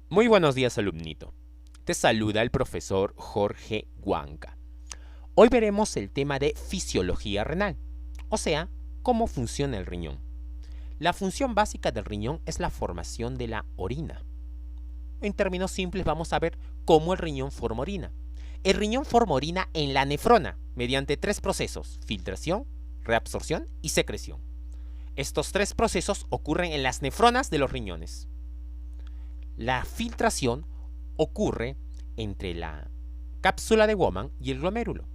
Muy buenos días, alumnito. Te saluda el profesor Jorge Huanca. Hoy veremos el tema de fisiología renal, o sea, cómo funciona el riñón. La función básica del riñón es la formación de la orina. En términos simples vamos a ver cómo el riñón forma orina. El riñón forma orina en la nefrona mediante tres procesos: filtración, reabsorción y secreción. Estos tres procesos ocurren en las nefronas de los riñones. La filtración ocurre entre la cápsula de Bowman y el glomérulo.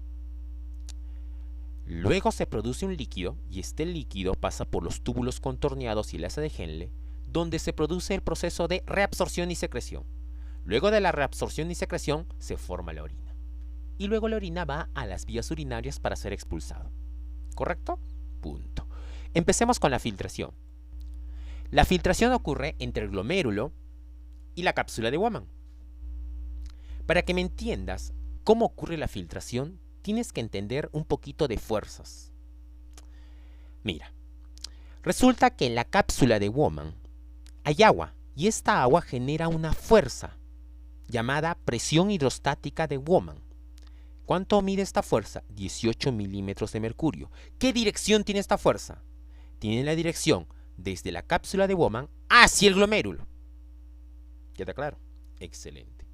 Luego se produce un líquido y este líquido pasa por los túbulos contorneados y el asa de Henle, donde se produce el proceso de reabsorción y secreción. Luego de la reabsorción y secreción se forma la orina. Y luego la orina va a las vías urinarias para ser expulsado. ¿Correcto? Punto. Empecemos con la filtración. La filtración ocurre entre el glomérulo y la cápsula de Bowman. Para que me entiendas cómo ocurre la filtración, tienes que entender un poquito de fuerzas. Mira, resulta que en la cápsula de Bowman hay agua y esta agua genera una fuerza llamada presión hidrostática de Bowman. ¿Cuánto mide esta fuerza? 18 milímetros de mercurio. ¿Qué dirección tiene esta fuerza? Tiene la dirección desde la cápsula de Bowman hacia el glomérulo. ¿Queda claro? Excelente.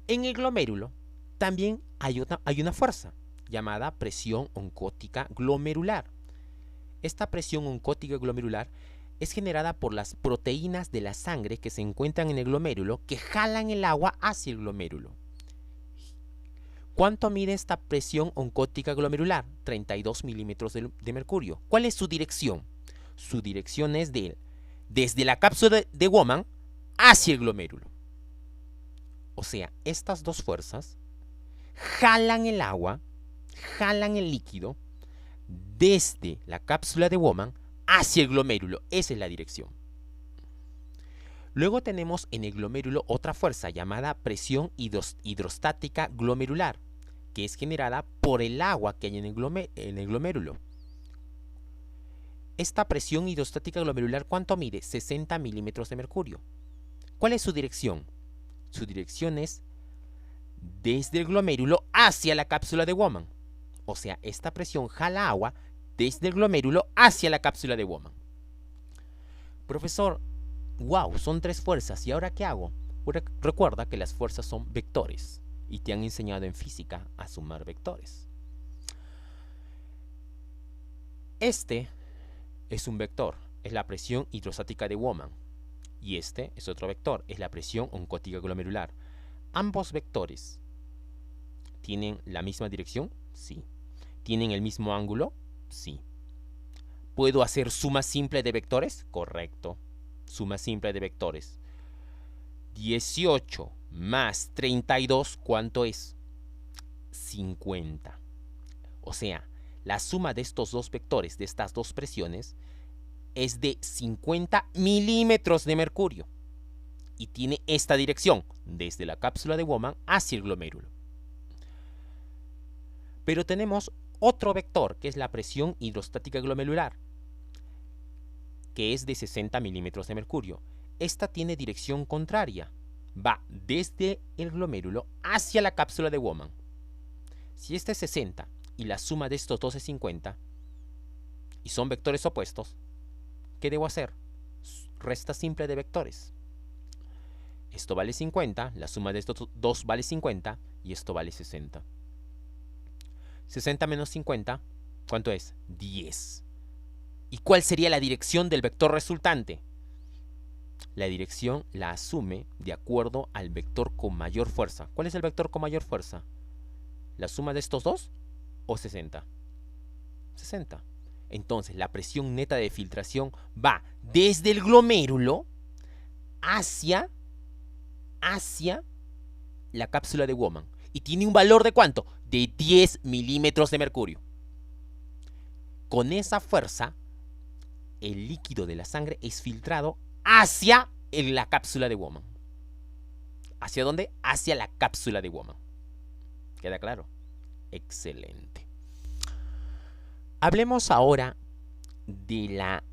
En el glomérulo también hay una fuerza llamada presión oncótica glomerular. Esta presión oncótica glomerular es generada por las proteínas de la sangre que se encuentran en el glomérulo que jalan el agua hacia el glomérulo. ¿Cuánto mide esta presión oncótica glomerular? 32 milímetros de mercurio. ¿Cuál es su dirección? Su dirección es desde la cápsula de Bowman hacia el glomérulo. O sea, estas dos fuerzas jalan el agua, jalan el líquido desde la cápsula de Bowman hacia el glomérulo. Esa es la dirección. Luego tenemos en el glomérulo otra fuerza llamada presión hidrostática glomerular, que es generada por el agua que hay en el glomérulo. Esta presión hidrostática glomerular, ¿cuánto mide? 60 milímetros de mercurio. ¿Cuál es su dirección? Su dirección es desde el glomérulo hacia la cápsula de Bowman. O sea, esta presión jala agua desde el glomérulo hacia la cápsula de Bowman. Profesor, wow, son tres fuerzas. ¿Y ahora qué hago? Recuerda que las fuerzas son vectores y te han enseñado en física a sumar vectores. Este es un vector, es la presión hidrostática de Bowman. Y este es otro vector, es la presión oncótica glomerular. Ambos vectores tienen la misma dirección, sí. ¿Tienen el mismo ángulo? Sí. ¿Puedo hacer suma simple de vectores? Correcto. Suma simple de vectores. 18 más 32, ¿cuánto es? 50. O sea, la suma de estos dos vectores, de estas dos presiones, es de 50 milímetros de mercurio. Y tiene esta dirección, desde la cápsula de Bowman hacia el glomérulo. Pero tenemos otro vector, que es la presión hidrostática glomerular, que es de 60 milímetros de mercurio. Esta tiene dirección contraria. Va desde el glomérulo hacia la cápsula de Bowman. Si este es 60 y la suma de estos dos es 50, y son vectores opuestos, ¿qué debo hacer? Resta simple de vectores. Esto vale 50, la suma de estos dos vale 50 y esto vale 60. 60 menos 50, ¿cuánto es? 10. ¿Y cuál sería la dirección del vector resultante? La dirección la asume de acuerdo al vector con mayor fuerza. ¿Cuál es el vector con mayor fuerza? ¿La suma de estos dos o 60? 60. Entonces la presión neta de filtración va desde el glomérulo hacia la cápsula de Bowman. ¿Y tiene un valor de cuánto? De 10 milímetros de mercurio. Con esa fuerza, el líquido de la sangre es filtrado hacia la cápsula de Bowman. ¿Hacia dónde? Hacia la cápsula de Bowman. ¿Queda claro? Excelente. Hablemos ahora de la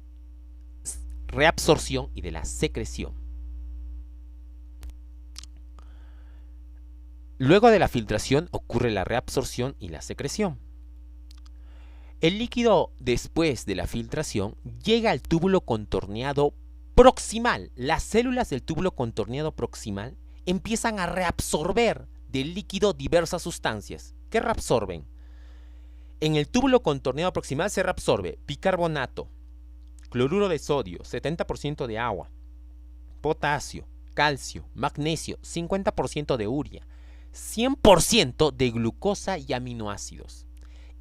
reabsorción y de la secreción. Luego de la filtración ocurre la reabsorción y la secreción. El líquido después de la filtración llega al túbulo contorneado proximal. Las células del túbulo contorneado proximal empiezan a reabsorber del líquido diversas sustancias. ¿Qué reabsorben? En el túbulo contorneado proximal se reabsorbe bicarbonato, cloruro de sodio, 70% de agua, potasio, calcio, magnesio, 50% de urea, 100% de glucosa y aminoácidos.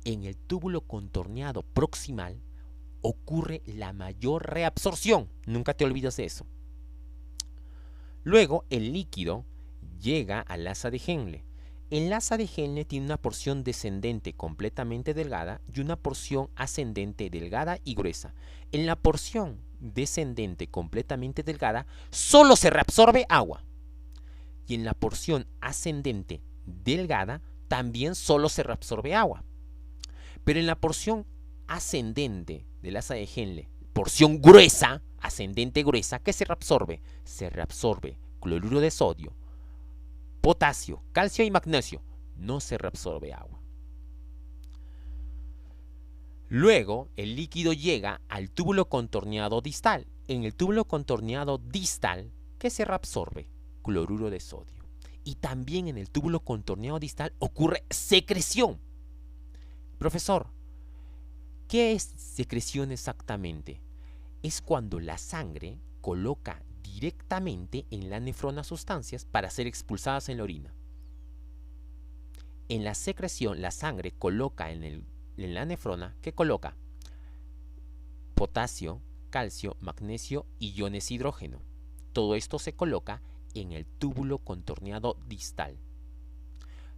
En el túbulo contorneado proximal ocurre la mayor reabsorción. Nunca te olvides de eso. Luego, el líquido llega al asa de Henle. El asa de Henle tiene una porción descendente completamente delgada y una porción ascendente delgada y gruesa. En la porción descendente completamente delgada solo se reabsorbe agua. Y en la porción ascendente delgada también solo se reabsorbe agua. Pero en la porción ascendente del asa de Henle, porción gruesa, ascendente gruesa, ¿qué se reabsorbe? Se reabsorbe cloruro de sodio, potasio, calcio y magnesio. No se reabsorbe agua. Luego, el líquido llega al túbulo contorneado distal. En el túbulo contorneado distal, ¿qué se reabsorbe? Cloruro de sodio. Y también en el túbulo contorneado distal ocurre secreción. Profesor, ¿qué es secreción exactamente? Es cuando la sangre coloca directamente en la nefrona sustancias para ser expulsadas en la orina. En la secreción, la sangre coloca en la nefrona, ¿qué coloca? Potasio, calcio, magnesio y iones hidrógeno. Todo esto se coloca en el túbulo contorneado distal.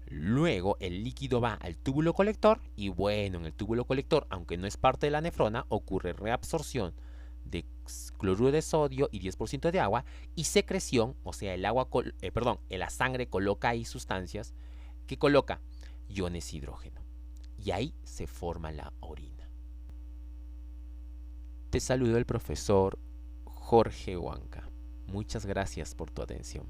Luego el líquido va al túbulo colector y bueno, en el túbulo colector, aunque no es parte de la nefrona, ocurre reabsorción de cloruro de sodio y 10% de agua y secreción, o sea, la sangre coloca ahí sustancias que coloca iones hidrógeno y ahí se forma la orina. Te saludo el profesor Jorge Huanca. Muchas gracias por tu atención.